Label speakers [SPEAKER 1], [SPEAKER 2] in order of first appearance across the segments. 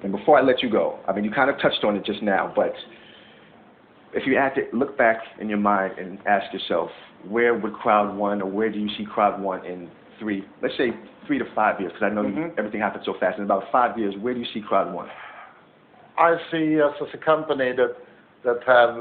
[SPEAKER 1] And before I let you go, I mean, you kind of touched on it just now, but if you had to look back in your mind and ask yourself, where would Crowd1, or where do you see Crowd1 in let's say 3 to 5 years, because I know everything happens so fast. In about 5 years, where do you see Crowd1?
[SPEAKER 2] I see us as a company that have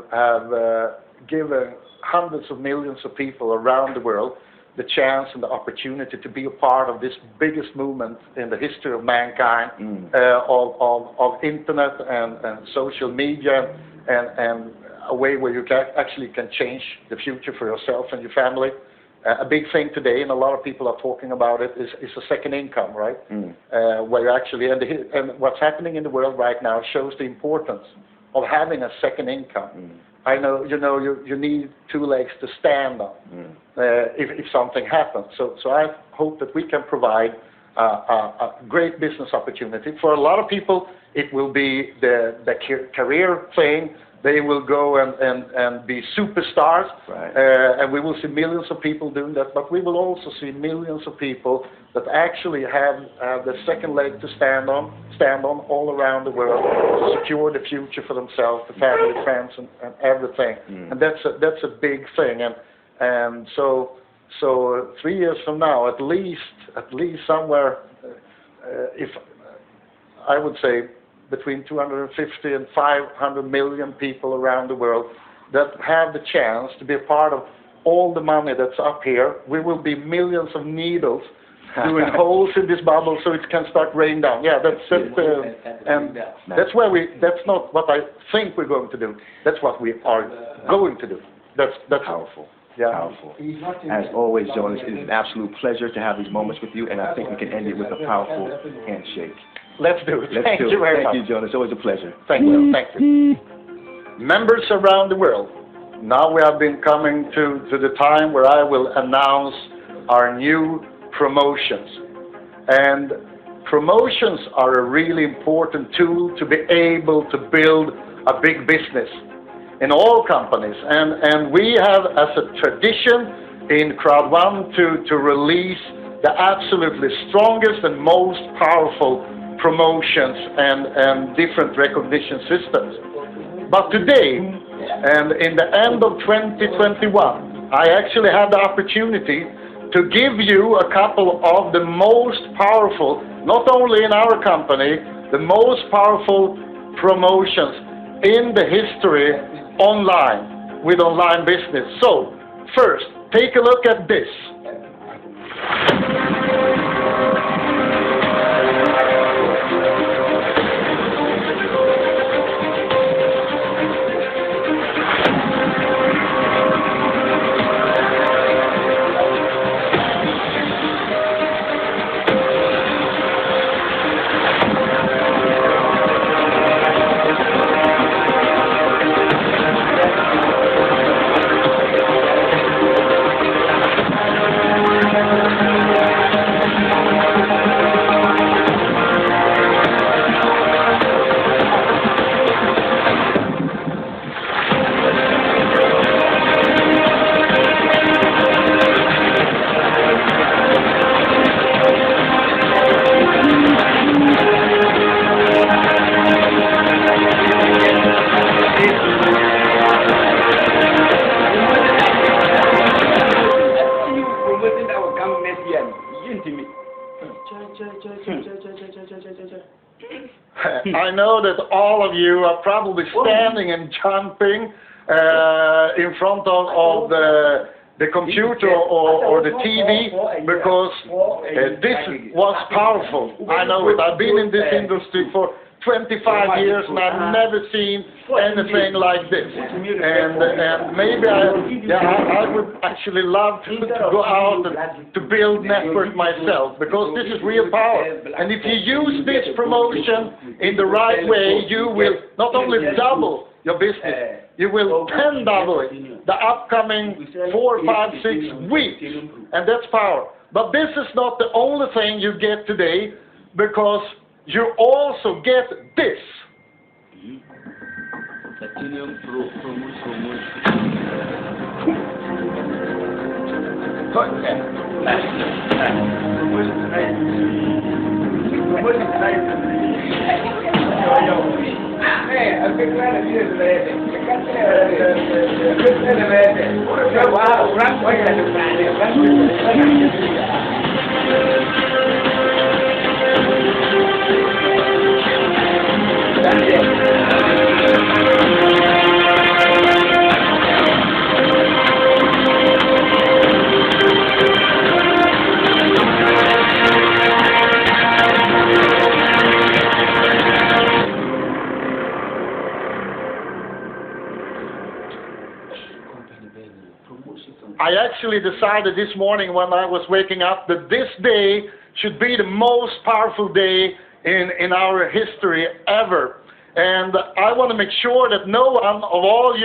[SPEAKER 2] given hundreds of millions of people around the world the chance and the opportunity to be a part of this biggest movement in the history of mankind, of internet and social media, and a way where you actually can change the future for yourself and your family. A big thing today, and a lot of people are talking about it, is a second income, right? Where you actually, and what's happening in the world right now shows the importance of having a second income. I know, you need 2 legs to stand on if something happens. So I hope that we can provide a great business opportunity. For a lot of people, it will be the career thing. They will go and be superstars, and we will see millions of people doing that. But we will also see millions of people that actually have the second leg to stand on all around the world to secure the future for themselves, the family, friends, and everything. And that's a big thing. And so 3 years from now, at least somewhere, if I would say, between 250 and 500 million people around the world that have the chance to be a part of all the money that's up here. We will be millions of needles doing holes in this bubble so it can start raining down. Yeah, that's not what I think we're going to do. That's what we are going to do. That's
[SPEAKER 1] powerful.
[SPEAKER 2] Yeah.
[SPEAKER 1] Powerful. As always, Jonas, it is an absolute pleasure to have these moments with you, and I think we can end it with a powerful handshake.
[SPEAKER 2] Let's do it. Thank you very much.
[SPEAKER 1] Thank you, Jonas. Always a pleasure.
[SPEAKER 2] Thank you. Thank you. Members around the world, now we have been coming to the time where I will announce our new promotions. And promotions are a really important tool to be able to build a big business in all companies. And we have, as a tradition in Crowd1, to release the absolutely strongest and most powerful promotions and different recognition systems. But today, and in the end of 2021, I actually had the opportunity to give you a couple of the most powerful, not only in our company, the most powerful promotions in the history online, with online business. So, first, take a look at this. I know that all of you are probably standing and jumping in front of the computer or the TV because this was powerful. I know it. I've been in this industry for 25 years and I've never seen anything like this. And maybe I would actually love to go out and to build network myself, because this is real power. And if you use this promotion in the right way, you will not only double your business, you will 10 double it the upcoming 4, 5, 6 weeks. And that's power. But this is not the only thing you get today, because you also get this. I actually decided this morning when I was waking up that this day should be the most powerful day in our history ever. And I want to make sure that no one of all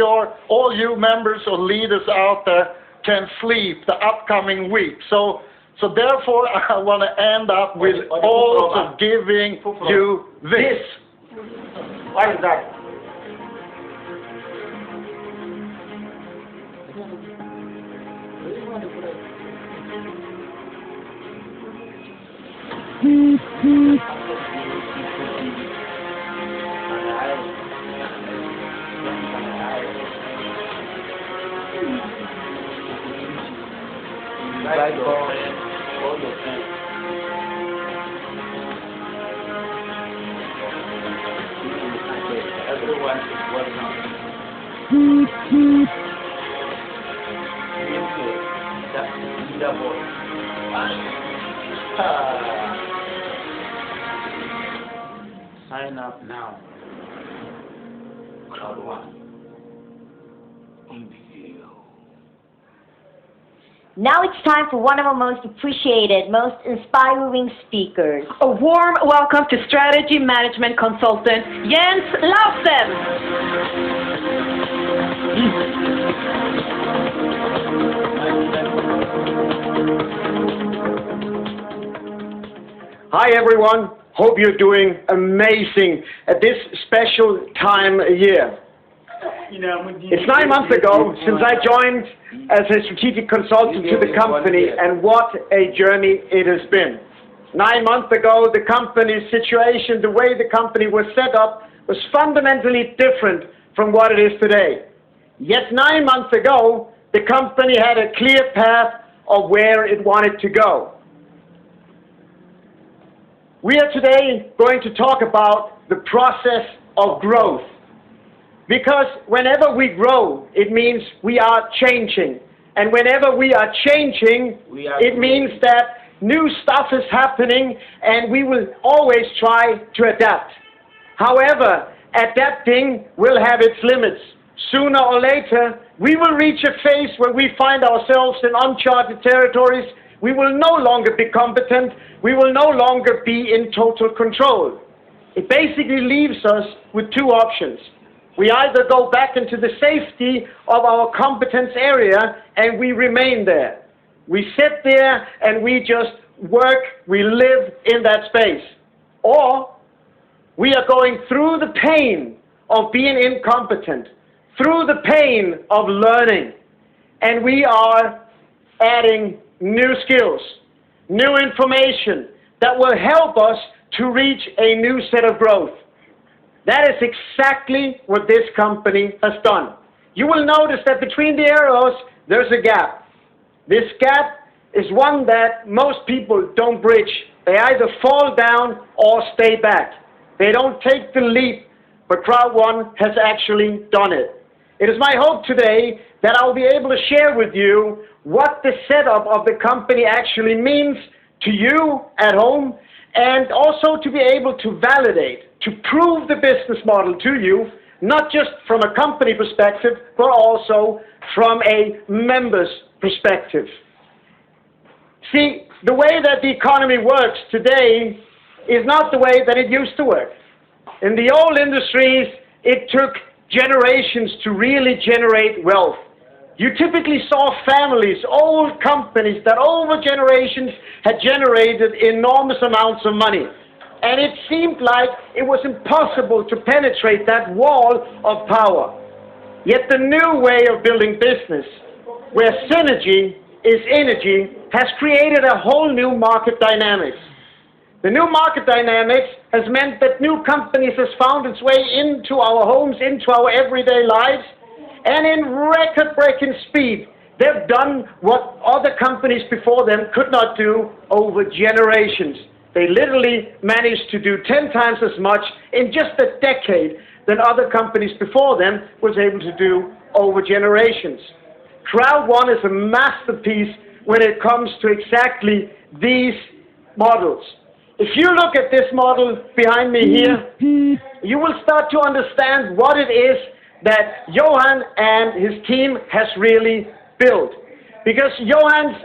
[SPEAKER 2] you members or leaders out there can sleep the upcoming week. So therefore I want to end up with also giving you this.
[SPEAKER 3] What is that? Everyone is welcome. Sign up now. Crowd1.
[SPEAKER 4] Now it's time for one of our most appreciated, most inspiring speakers.
[SPEAKER 5] A warm welcome to strategy management consultant Jens Lausen.
[SPEAKER 3] Hi everyone, hope you're doing amazing at this special time of year. It's 9 months ago since I joined as a strategic consultant to the company, and what a journey it has been. 9 months ago, the company's situation, the way the company was set up, was fundamentally different from what it is today. Yet 9 months ago, the company had a clear path of where it wanted to go. We are today going to talk about the process of growth. Because whenever we grow, it means we are changing. And whenever we are changing, it means that new stuff is happening, and we will always try to adapt. However, adapting will have its limits. Sooner or later, we will reach a phase where we find ourselves in uncharted territories. We will no longer be competent. We will no longer be in total control. It basically leaves us with two options. We either go back into the safety of our competence area and we remain there. We sit there and we just work, we live in that space. Or we are going through the pain of being incompetent, through the pain of learning, and we are adding new skills, new information that will help us to reach a new set of growth. That is exactly what this company has done. You will notice that between the arrows, there's a gap. This gap is one that most people don't bridge. They either fall down or stay back. They don't take the leap, but Crowd1 has actually done it. It is my hope today that I'll be able to share with you what the setup of the company actually means to you at home, and also to be able to validate, to prove the business model to you, not just from a company perspective, but also from a member's perspective. See, the way that the economy works today is not the way that it used to work. In the old industries, it took generations to really generate wealth. You typically saw families, old companies that over generations had generated enormous amounts of money. And it seemed like it was impossible to penetrate that wall of power. Yet the new way of building business, where synergy is energy, has created a whole new market dynamics. The new market dynamics has meant that new companies has found its way into our homes, into our everyday lives, and in record-breaking speed, they've done what other companies before them could not do over generations. They literally managed to do 10 times as much in just a decade than other companies before them was able to do over generations. Crowd1 is a masterpiece when it comes to exactly these models. If you look at this model behind me here, you will start to understand what it is that Johan and his team has really built. Because Johan's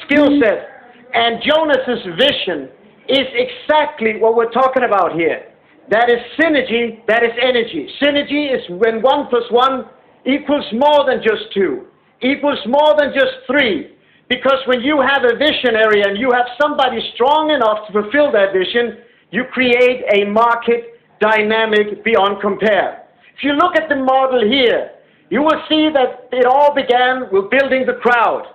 [SPEAKER 3] skill set and Jonas's vision is exactly what we're talking about here. That is synergy, that is energy. Synergy is when 1 + 1 equals more than just 2, equals more than just 3. Because when you have a visionary and you have somebody strong enough to fulfill that vision, you create a market dynamic beyond compare. If you look at the model here, you will see that it all began with building the crowd.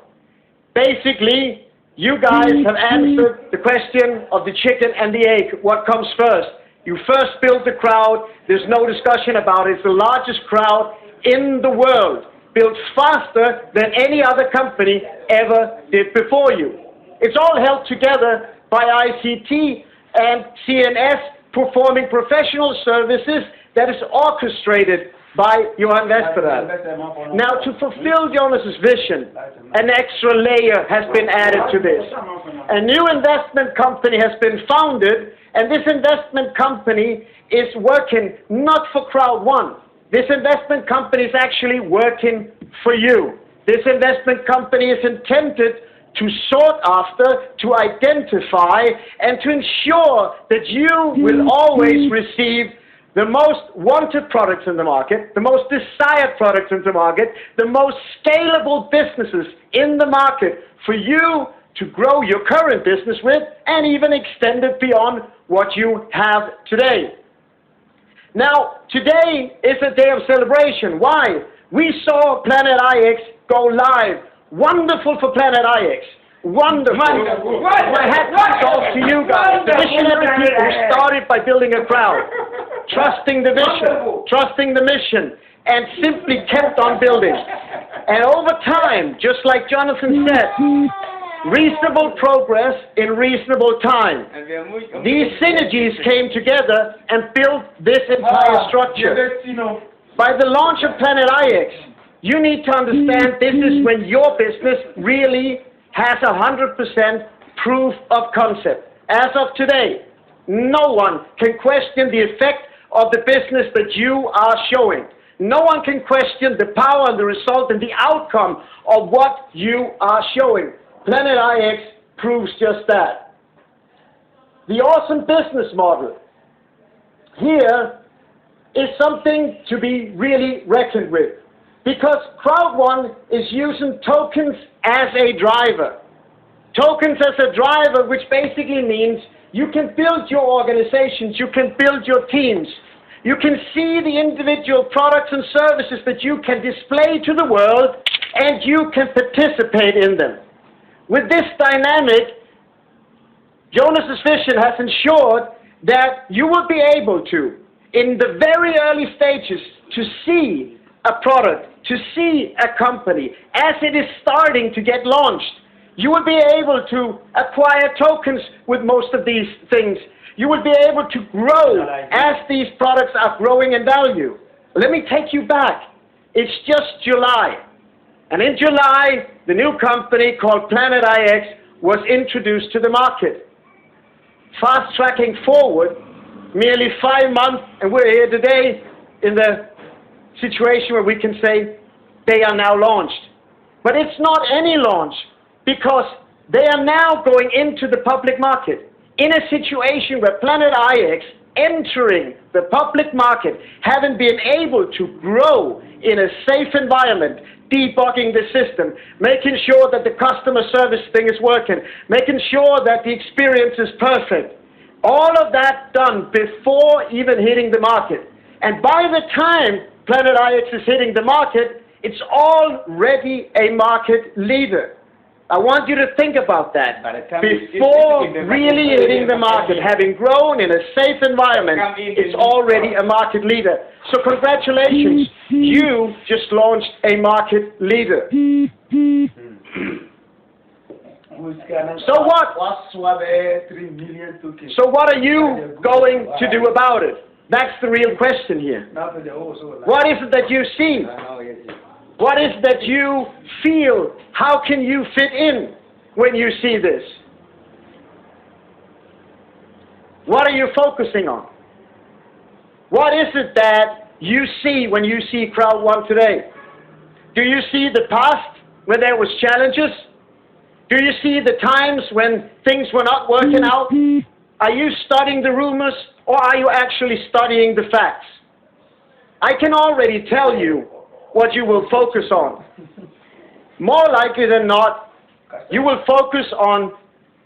[SPEAKER 3] Basically, you guys have answered the question of the chicken and the egg. What comes first? You first build the crowd. There's no discussion about it. It's the largest crowd in the world, built faster than any other company ever did before you. It's all held together by ICT and CNS performing professional services that is orchestrated by Johan Westerdahl. Now, to fulfill Jonas's vision, an extra layer has been added to this. A new investment company has been founded, and this investment company is working not for Crowd1. This investment company is actually working for you. This investment company is intended to sort after, to identify, and to ensure that you will always receive the most wanted products in the market, the most desired products in the market, the most scalable businesses in the market for you to grow your current business with and even extend it beyond what you have today. Now, today is a day of celebration. Why? We saw Planet IX go live. Wonderful for Planet IX. Wonderful. My hat goes to you guys. The visionary people who started by building a crowd, trusting the vision, trusting the mission, and simply kept on building. And over time, just like Jonathan said, reasonable progress in reasonable time. These synergies came together and built this entire structure. By the launch of Planet IX, you need to understand this is when your business really has 100% proof of concept. As of today, no one can question the effect of the business that you are showing. No one can question the power and the result and the outcome of what you are showing. Planet IX proves just that. The awesome business model here is something to be really reckoned with, because Crowd1 is using tokens as a driver. Tokens as a driver, which basically means you can build your organizations, you can build your teams, you can see the individual products and services that you can display to the world, and you can participate in them. With this dynamic, Jonas's vision has ensured that you will be able to, in the very early stages, to see a product, to see a company, as it is starting to get launched. You will be able to acquire tokens with most of these things. You will be able to grow as these products are growing in value. Let me take you back. It's just July. And in July, the new company called Planet IX was introduced to the market. Fast-tracking forward, merely 5 months, and we're here today in the situation where we can say they are now launched. But it's not any launch, because they are now going into the public market in a situation where Planet IX entering the public market, having been able to grow in a safe environment, debugging the system, making sure that the customer service thing is working, making sure that the experience is perfect. All of that done before even hitting the market. And by the time Planet IX is hitting the market, it's already a market leader. I want you to think about that
[SPEAKER 6] By the time
[SPEAKER 3] before
[SPEAKER 6] it's in the
[SPEAKER 3] really
[SPEAKER 6] market,
[SPEAKER 3] hitting the market. Having grown in a safe environment, it's already a market leader. So congratulations, you just launched a market leader. So what? So what are you going to do about it? That's the real question here. What is it that you see? What is it that you feel? How can you fit in when you see this? What are you focusing on? What is it that you see when you see Crowd1 today? Do you see the past where there was challenges? Do you see the times when things were not working out? Are you studying the rumors or are you actually studying the facts? I can already tell you what you will focus on. More likely than not, you will focus on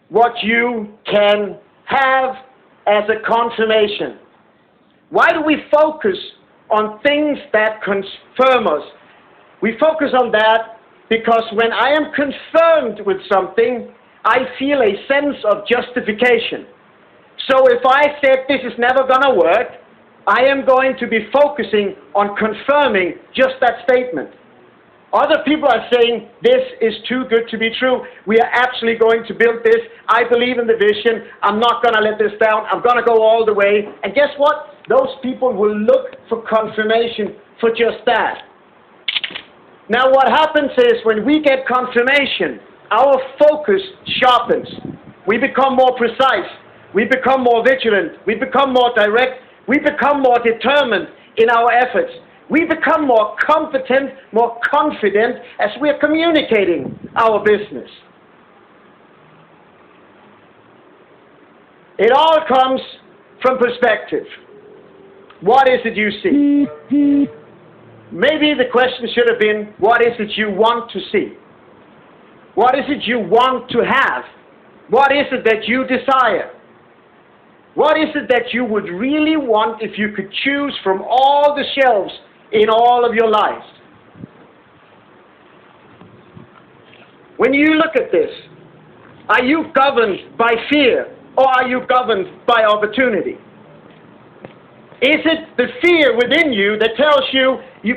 [SPEAKER 3] what you can have as a confirmation. Why do we focus on things that confirm us? We focus on that because when I am confirmed with something, I feel a sense of justification. So if I said this is never going to work, I am going to be focusing on confirming just that statement. Other people are saying, this is too good to be true. We are actually going to build this. I believe in the vision. I'm not going to let this down. I'm going to go all the way. And guess what? Those people will look for confirmation for just that. Now what happens is when we get confirmation, our focus sharpens. We become more precise. We become more vigilant. We become more direct. We become more determined in our efforts. We become more competent, more confident as we are communicating our business. It all comes from perspective. What is it you see? Maybe the question should have been, what is it you want to see? What is it you want to have? What is it that you desire? What is it that you would really want if you could choose from all the shelves in all of your lives? When you look at this, are you governed by fear or are you governed by opportunity? Is it the fear within you that tells you